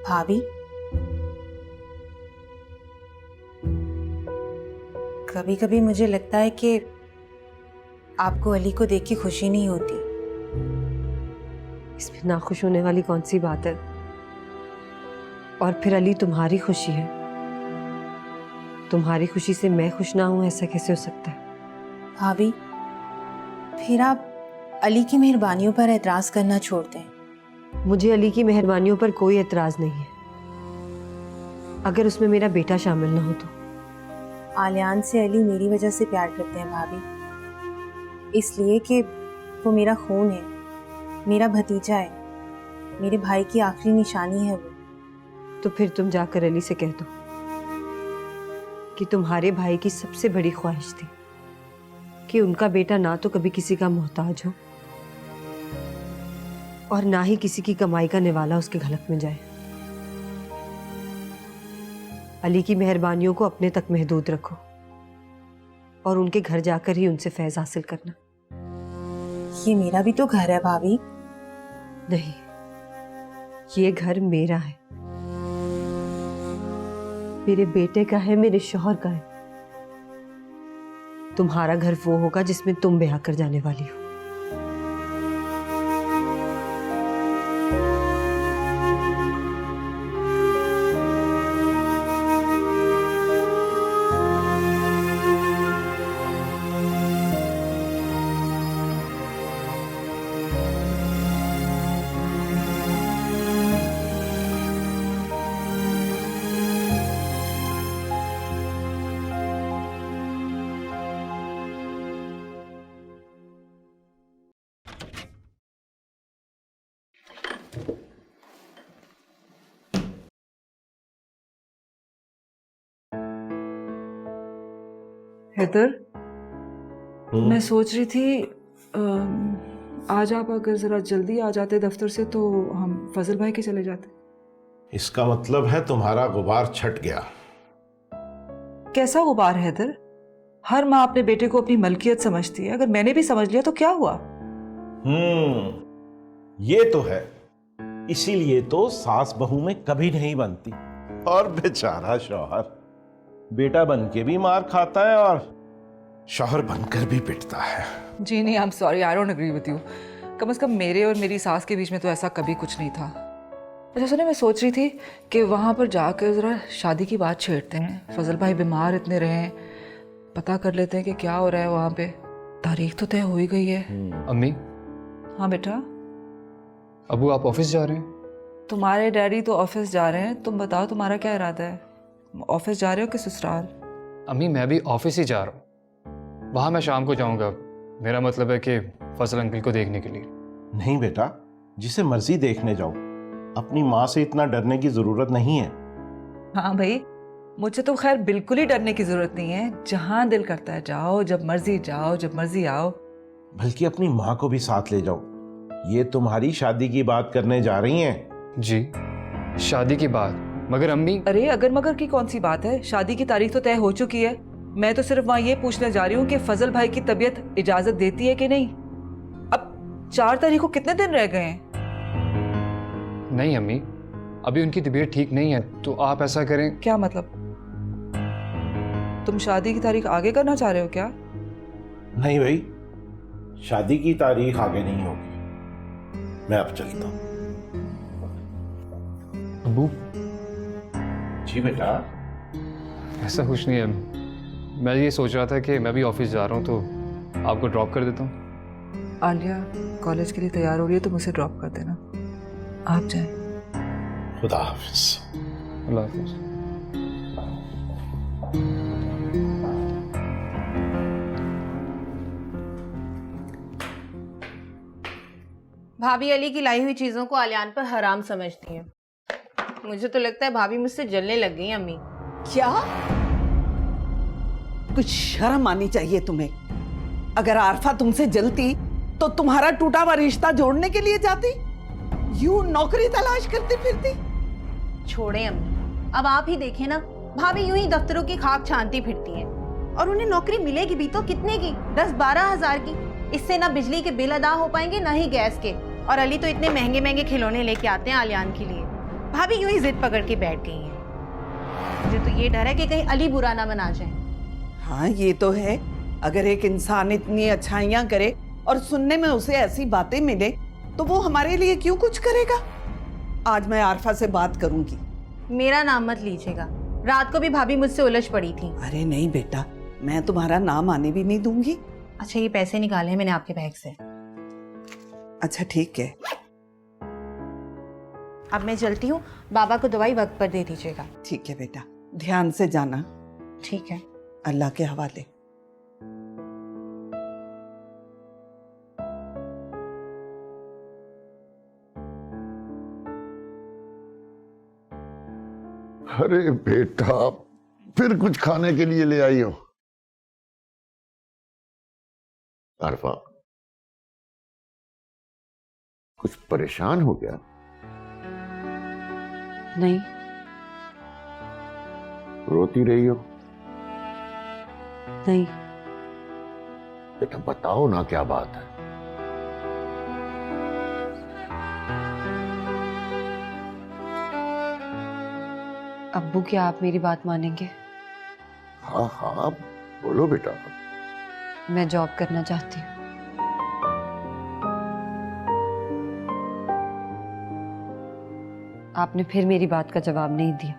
भाभी, कभी कभी मुझे लगता है कि आपको अली को देख के खुशी नहीं होती। इसमें नाखुश होने वाली कौन सी बात है? और फिर अली तुम्हारी खुशी है, तुम्हारी खुशी से मैं खुश ना हूं, ऐसा कैसे हो सकता है? भाभी, फिर आप अली की मेहरबानियों पर एतराज करना छोड़ दें। मुझे अली की मेहरबानियों पर कोई एतराज नहीं है, अगर उसमें मेरा बेटा शामिल ना हो तो। आलियान से अली मेरी वजह से प्यार करते हैं भाभी, इसलिए कि वो मेरा खून है, मेरा भतीजा है, मेरे भाई की आखिरी निशानी है वो। तो फिर तुम जाकर अली से कह दो कि तुम्हारे भाई की सबसे बड़ी ख्वाहिश थी कि उनका बेटा ना तो कभी किसी का मोहताज हो और ना ही किसी की कमाई का निवाला उसके घलक में जाए। अली की मेहरबानियों को अपने तक महदूद रखो और उनके घर जाकर ही उनसे फैज हासिल करना। ये मेरा भी तो घर है भाभी। नहीं, ये घर मेरा है, मेरे बेटे का है, मेरे शौहर का है। तुम्हारा घर वो होगा जिसमें तुम ब्याह कर जाने वाली हो। हैदर, मैं सोच रही थी आज आप अगर ज़रा जल्दी आ जाते दफ्तर से तो हम फजल भाई के चले जाते। इसका मतलब है तुम्हारा गुबार छट गया। कैसा गुबार है हैदर? हर माँ अपने बेटे को अपनी मलकियत समझती है, अगर मैंने भी समझ लिया तो क्या हुआ? ये तो है, इसीलिए तो सास बहू में कभी नहीं बनती। और बेचारा शौहर बेटा बन के भी मार खाता है और शौहर बनकर भी पिटता है। जी नहीं, I am sorry, I don't agree with you. कम से कम मेरे और मेरी सास के बीच में तो ऐसा कभी कुछ नहीं था। अच्छा सुने, मैं सोच रही थी कि वहाँ पर जाकर ज़रा शादी की बात छेड़ते हैं। फजल भाई बीमार इतने रहे हैं, पता कर लेते हैं कि क्या हो रहा है वहाँ पे। तारीख तो तय हो ही गई है। अम्मी। हाँ बेटा। अबू आप ऑफिस जा रहे हैं? तुम्हारे डैडी तो ऑफिस जा रहे हैं, तुम बताओ तुम्हारा क्या इरादा है? ऑफिस जा रहे हो कि ससुराल? अम्मी मैं भी ऑफिस ही जा रहा हूँ, वहाँ मैं शाम को जाऊँगा। मेरा मतलब है कि फजल अंकल को देखने के लिए। नहीं बेटा, जिसे मर्जी देखने जाओ, अपनी माँ से इतना डरने की जरूरत नहीं है। हाँ भाई, मुझे तो खैर बिल्कुल ही डरने की जरूरत नहीं है। जहाँ दिल करता है जाओ, जब मर्जी आओ। बल्कि अपनी माँ को भी साथ ले जाओ। ये तुम्हारी शादी की बात करने जा रही हैं। जी, शादी की बात? मगर अम्मी। अरे अगर मगर की कौन सी बात है? शादी की तारीख तो तय हो चुकी है। मैं तो सिर्फ वहाँ ये पूछने जा रही हूँ कि फजल भाई की तबीयत इजाजत देती है कि नहीं। अब 4 तारीख को कितने दिन रह गए हैं? नहीं अम्मी, अभी उनकी तबीयत ठीक नहीं है, तो आप ऐसा करें। क्या मतलब? तुम शादी की तारीख आगे करना चाह रहे हो क्या? नहीं भाई, शादी की तारीख आगे नहीं होगी। मैं अब चलता हूँ। अबू। जी बेटा। ऐसा कुछ नहीं है, मैं ये सोच रहा था कि मैं भी ऑफिस जा रहा हूँ तो आपको ड्रॉप कर देता हूँ। आलिया कॉलेज के लिए तैयार हो रही है, तुम उसे ड्रॉप कर देना। आप जाएं। खुदा हाफिज। अल्लाह हाफिज। भाभी अली की लाई हुई चीजों को आलियान पर हराम समझती हैं। मुझे तो लगता है भाभी मुझसे जलने लग गई अम्मी। क्या? कुछ शर्म आनी चाहिए तुम्हें। अगर आरफा तुमसे जलती तो तुम्हारा टूटा हुआ रिश्ता जोड़ने के लिए जाती, यूं नौकरी तलाश करती फिरती। छोड़े अम्मी, अब आप ही देखें ना, भाभी यूं ही दफ्तरों की खाक छानती फिरती हैं। और उन्हें नौकरी मिलेगी भी तो कितने की? 10-12 हजार की। इससे ना बिजली के बिल अदा हो पाएंगे, ना ही गैस के। और अली तो इतने महंगे महंगे खिलौने लेके आते हैं आलियान के लिए। भाभी यूं ही जिद पकड़ के बैठ गई हैं। मुझे तो ये डर है कि कहीं अली बुरा ना मना जाए। हाँ ये तो है, अगर एक इंसान इतनी अच्छाइयां करे और सुनने में उसे ऐसी बातें मिले तो वो हमारे लिए क्यों कुछ करेगा। आज मैं आरफा से बात करूंगी। मेरा नाम मत लीजिएगा, रात को भी भाभी मुझसे उलझ पड़ी थी। अरे नहीं बेटा, मैं तुम्हारा नाम आने भी नहीं दूंगी। अच्छा ये पैसे निकाले हैं मैंने आपके बैग से। अच्छा ठीक है। अब मैं चलती हूँ, बाबा को दवाई वक्त पर दे दीजिएगा। ठीक है बेटा, ध्यान से जाना। ठीक है। अल्लाह के हवाले। अरे बेटा, फिर कुछ खाने के लिए ले आई हो? आरफा, कुछ परेशान हो गया? नहीं। रोती रही हो? नहीं। बेटा बताओ ना, क्या बात है? अब्बू, क्या आप मेरी बात मानेंगे? हाँ हाँ बोलो बेटा। मैं जॉब करना चाहती हूँ। आपने फिर मेरी बात का जवाब नहीं दिया।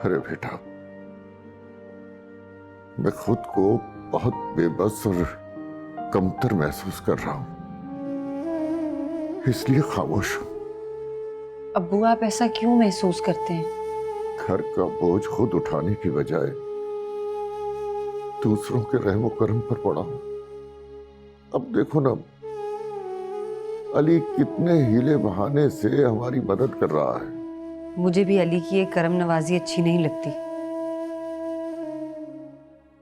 अरे बेटा, मैं खुद को बहुत बेबस और कमतर महसूस कर रहा हूं, इसलिए खामोश हूं। अब्बू, आप ऐसा क्यों महसूस करते हैं? घर का बोझ खुद उठाने की बजाय दूसरों के रहमो करम पर पड़ा हूं। अब देखो ना, अली कितने हीले बहाने से हमारी मदद कर रहा है। मुझे भी अली की ये करम नवाजी अच्छी नहीं लगती।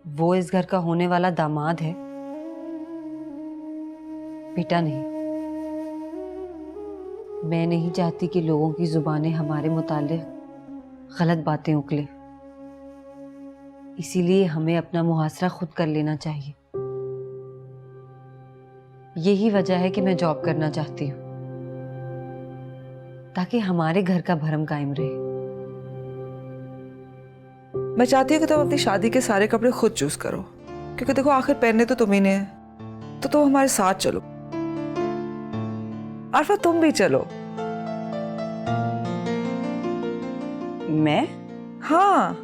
वो इस घर का होने वाला दामाद है, बेटा नहीं। मैं नहीं चाहती कि लोगों की जुबानें हमारे मुताल्लिक गलत बातें उगले। इसीलिए हमें अपना मुहासरा खुद कर लेना चाहिए। यही वजह है कि मैं जॉब करना चाहती हूँ, ताकि हमारे घर का भरम कायम रहे। मैं चाहती हूँ कि तुम अपनी शादी के सारे कपड़े खुद चूज करो, क्योंकि देखो आखिर पहनने तो तुम्ही ने हैं, तो तुम हमारे साथ चलो। आरफा तुम भी चलो। मैं? हाँ।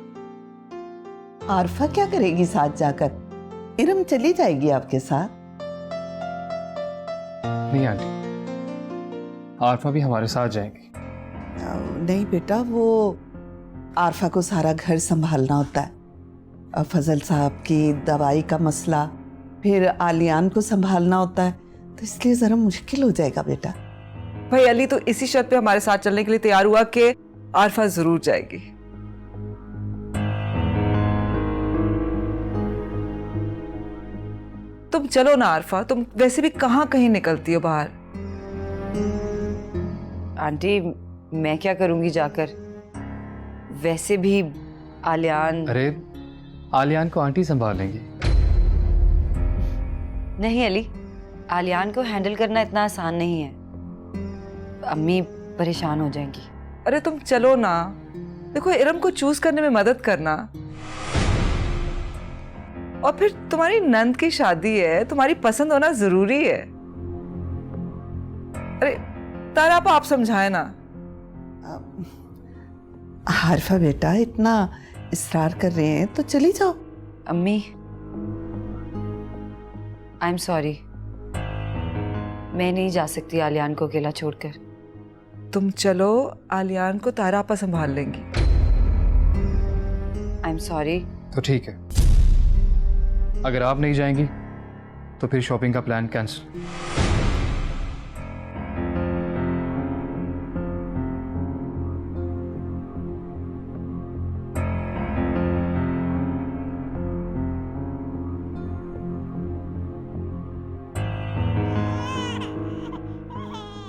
आरफा क्या करेगी साथ जाकर? इरम चली जाएगी आपके साथ? नहीं आंटी, आरफा भी हमारे साथ जाएंगी। नहीं बेटा, वो आरफा को सारा घर संभालना होता है। और फजल साहब की दवाई का मसला, फिर आलियान को संभालना होता है, तो इसलिए जरा मुश्किल हो जाएगा बेटा। भाई अली तो इसी शर्त पे हमारे साथ चलने के लिए तैयार हुआ कि आरफा जरूर जाएगी। तुम चलो ना आरफा, तुम वैसे भी कहाँ कहीं निकलती हो बाहर। आंटी, मैं क्या करूंगी जाकर? वैसे भी आलियान। अरे आलियान को आंटी संभाल लेंगी। नहीं अली, आलियान को हैंडल करना इतना आसान नहीं है। अम्मी परेशान हो जाएंगी। अरे तुम चलो ना, देखो इरम को चूज करने में मदद करना। और फिर तुम्हारी नंद की शादी है, तुम्हारी पसंद होना जरूरी है। अरे तारा आप समझाए ना। आरफा बेटा, इतना इसरार कर रहे हैं तो चली जाओ। अम्मी, आई एम सॉरी, मैं नहीं जा सकती आलियान को अकेला छोड़कर। तुम चलो, आलियान को तारा आपा संभाल लेंगी। आई एम सॉरी। तो ठीक है, अगर आप नहीं जाएंगी तो फिर शॉपिंग का प्लान कैंसिल।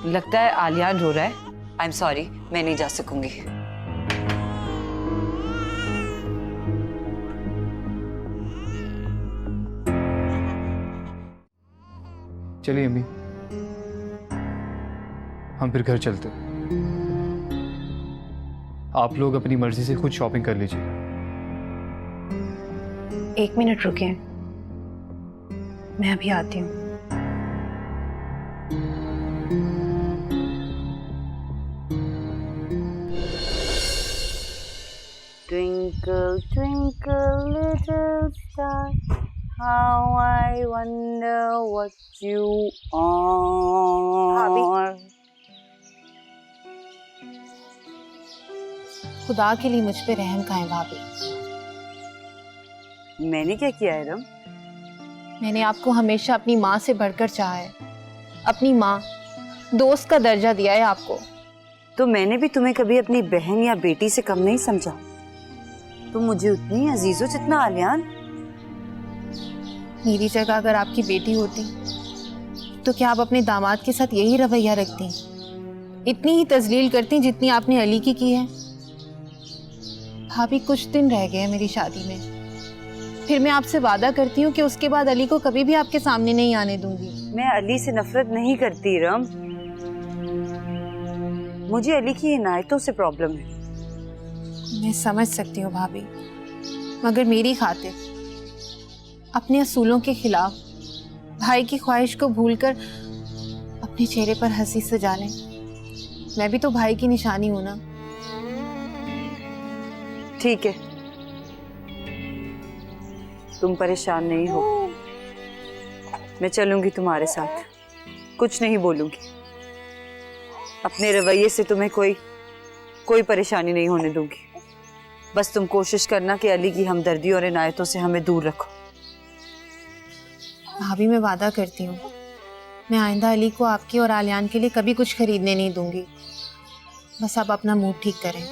लगता है आलियान रो रहा है। आई एम सॉरी, मैं नहीं जा सकूंगी। चलिए अम्मी, हम फिर घर चलते हैं। आप लोग अपनी मर्जी से खुद शॉपिंग कर लीजिए। 1 मिनट रुकिए, मैं अभी आती हूँ। Twinkle, twinkle, little star, how I wonder what you are. खुदा के लिए मुझ पे रहम खाएं भाभी। मैंने क्या किया है रम? मैंने आपको हमेशा अपनी माँ से बढ़कर चाहा है। अपनी माँ, दोस्त का दर्जा दिया है आपको। तो मैंने भी तुम्हें कभी अपनी बहन या बेटी से कम नहीं समझा। तुम मुझे उतनी अजीज हो जितना आलियान। मेरी जगह अगर आपकी बेटी होती तो क्या आप अपने दामाद के साथ यही रवैया रखती, इतनी ही तजलील करती जितनी आपने अली की है? भाभी, कुछ दिन रह गए हैं मेरी शादी में, फिर मैं आपसे वादा करती हूँ कि उसके बाद अली को कभी भी आपके सामने नहीं आने दूंगी। मैं अली से नफरत नहीं करती रम, मुझे अली की इनायतों से प्रॉब्लम है। मैं समझ सकती हूँ भाभी, मगर मेरी खातिर अपने असूलों के खिलाफ भाई की ख्वाहिश को भूलकर अपने चेहरे पर हंसी सजा लें। मैं भी तो भाई की निशानी हूं ना। ठीक है, तुम परेशान नहीं हो, मैं चलूंगी तुम्हारे साथ, कुछ नहीं बोलूंगी। अपने रवैये से तुम्हें कोई परेशानी नहीं होने दूंगी। बस तुम कोशिश करना कि अली की हमदर्दी और इनायतों से हमें दूर रखो। भाभी, मैं वादा करती हूँ, मैं आइंदा अली को आपकी और आलियान के लिए कभी कुछ खरीदने नहीं दूंगी। बस आप अपना मूड ठीक करें।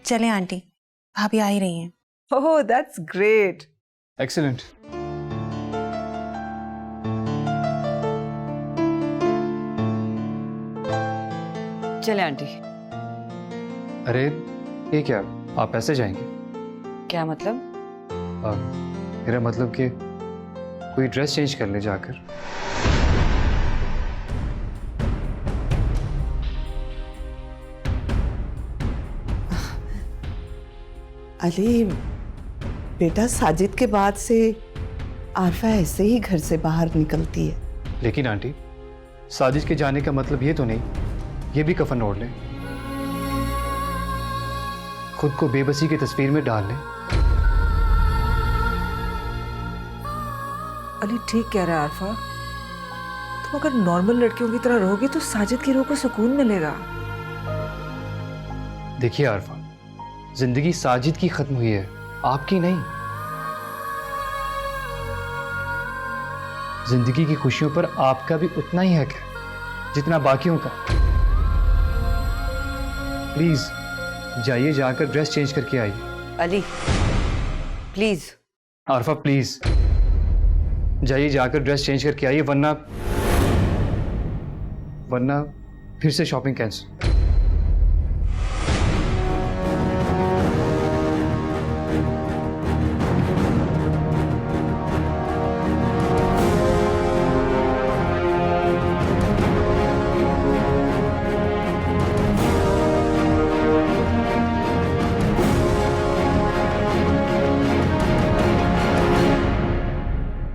चलें आंटी, भाभी आ ही रही हैं। Oh that's great. एक्सीलेंट। चले आंटी। अरे ये क्या, आप ऐसे जाएंगे? क्या मतलब? मेरा मतलब कि कोई ड्रेस चेंज कर ले जाकर। अली बेटा, साजिद के बाद से आरफा ऐसे ही घर से बाहर निकलती है। लेकिन आंटी, साजिद के जाने का मतलब ये तो नहीं ये भी कफन ओढ़ लें, खुद को बेबसी की तस्वीर में डाल लें। अली ठीक कह रहा है आरफा, तुम अगर नॉर्मल लड़कियों की तरह रहोगी तो साजिद की रूह को सुकून मिलेगा। देखिए आरफा, जिंदगी साजिद की खत्म हुई है, आपकी नहीं। जिंदगी की खुशियों पर आपका भी उतना ही हक है जितना बाकियों का। प्लीज जाइए, जाकर ड्रेस चेंज करके आइए। अली प्लीज। आरफा प्लीज जाइए, जाकर ड्रेस चेंज करके आइए, वरना फिर से शॉपिंग कैंसिल।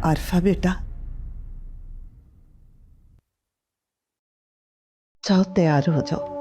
आरफा बेटा, जाओ तैयार हो जाओ।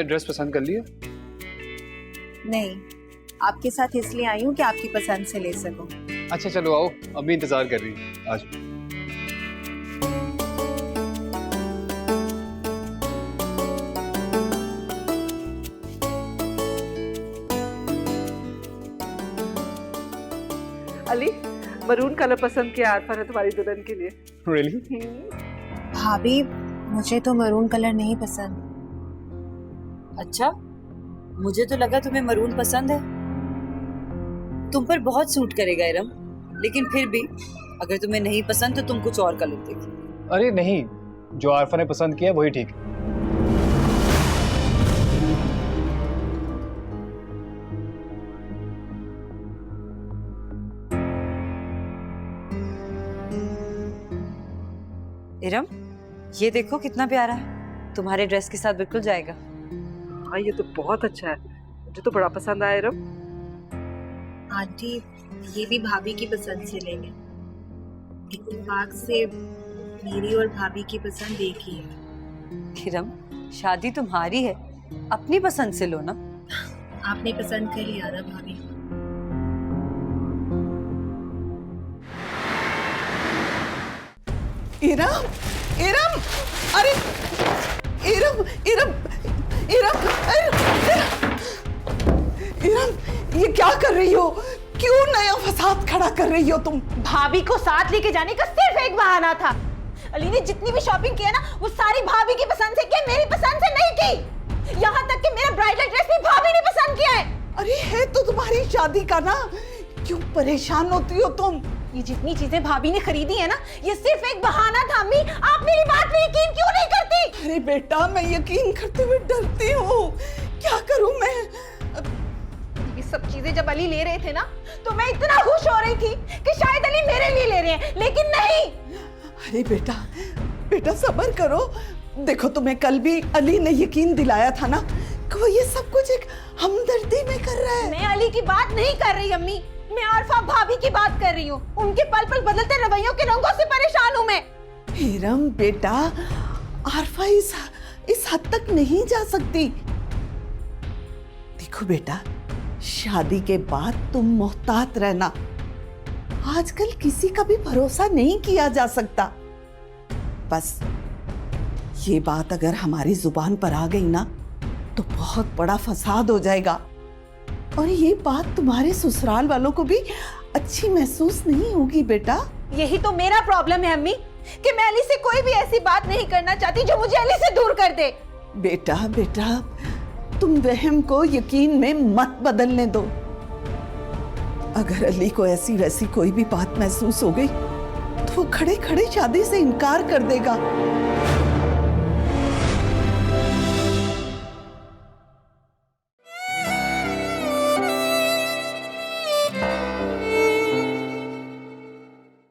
तुमने ड्रेस पसंद कर लिया? नहीं, आपके साथ इसलिए आई हूँ कि आपकी पसंद से ले सकूं। अच्छा चलो आओ, अम्मी इंतजार कर रही है। आज अली, मरून कलर पसंद किया आरफा ने तुम्हारी दुल्हन के लिए। रियली? भाभी मुझे तो मरून कलर नहीं पसंद। अच्छा, मुझे तो लगा तुम्हें मरून पसंद है। तुम पर बहुत सूट करेगा इरम, लेकिन फिर भी अगर तुम्हें नहीं पसंद तो तुम कुछ और कलर देखो। अरे नहीं, जो आरफा ने पसंद किया वही ठीक है। इरम, ये देखो कितना प्यारा है, तुम्हारे ड्रेस के साथ बिल्कुल जाएगा। हाँ, ये तो बहुत अच्छा है, मुझे तो बड़ा पसंद आया इरम। आंटी ये भी भाभी की पसंद से लेंगे। इत्तेफाक से मेरी और भाभी की पसंद एक ही है। इरम, शादी तुम्हारी है, अपनी पसंद से लो ना। आपने पसंद कर लिया ना भाभी? इरम, इरम, अरे इरम, इरम, इरम, इरम, ये क्या कर रही हो? क्यों नया फसाद खड़ा कर रही हो तुम? भाभी को साथ लेके जाने का सिर्फ एक बहाना था। अली ने जितनी भी शॉपिंग की है ना, वो सारी भाभी की पसंद से की, मेरी पसंद से नहीं की। यहाँ तक कि मेरा ब्राइडल ड्रेस भी भाभी ने पसंद किया है। अरे है तो तुम्हारी शादी का ना, क्यों परेशान होती हो तुम? ये जितनी चीजें भाभी ने खरीदी है ना, ये सिर्फ एक बहाना था। अम्मी, आप मेरी बात में यकीन क्यों नहीं करती? अरे बेटा, मैं यकीन करते हुए डरती हूँ। क्या करूँ मैं? ये सब चीजें जब अली ले रहे थे ना, तो मैं इतना खुश हो रही थी कि शायद अली मेरे लिए ले रहे हैं, लेकिन नहीं। अरे बेटा, बेटा सब्र करो। देखो तुम्हें कल भी अली ने यकीन दिलाया था ना कि वो ये सब कुछ एक हमदर्दी में कर रहा है। मैं अली की बात नहीं कर रही अम्मी, मैं आरफा भाभी की बात कर रही हूँ। उनके पल पल बदलते रवैयों के रंगों से परेशान हूँ मैं। हिरम बेटा, आरफा इस हद तक नहीं जा सकती। देखो बेटा, शादी के बाद तुम मोहतात रहना। आजकल किसी का भी भरोसा नहीं किया जा सकता। बस ये बात अगर हमारी जुबान पर आ गई ना, तो बहुत बड़ा फसाद हो जाएगा। और ये बात तुम्हारे ससुराल वालों को भी अच्छी महसूस नहीं होगी बेटा। यही तो मेरा प्रॉब्लम है अम्मी, कि मैं अली से कोई भी ऐसी बात नहीं करना चाहती जो मुझे अली से दूर कर दे। बेटा बेटा, तुम वहम को यकीन में मत बदलने दो। अगर अली को ऐसी वैसी कोई भी बात महसूस हो गई, तो वो खड़े खड़े शादी से इनकार कर देगा।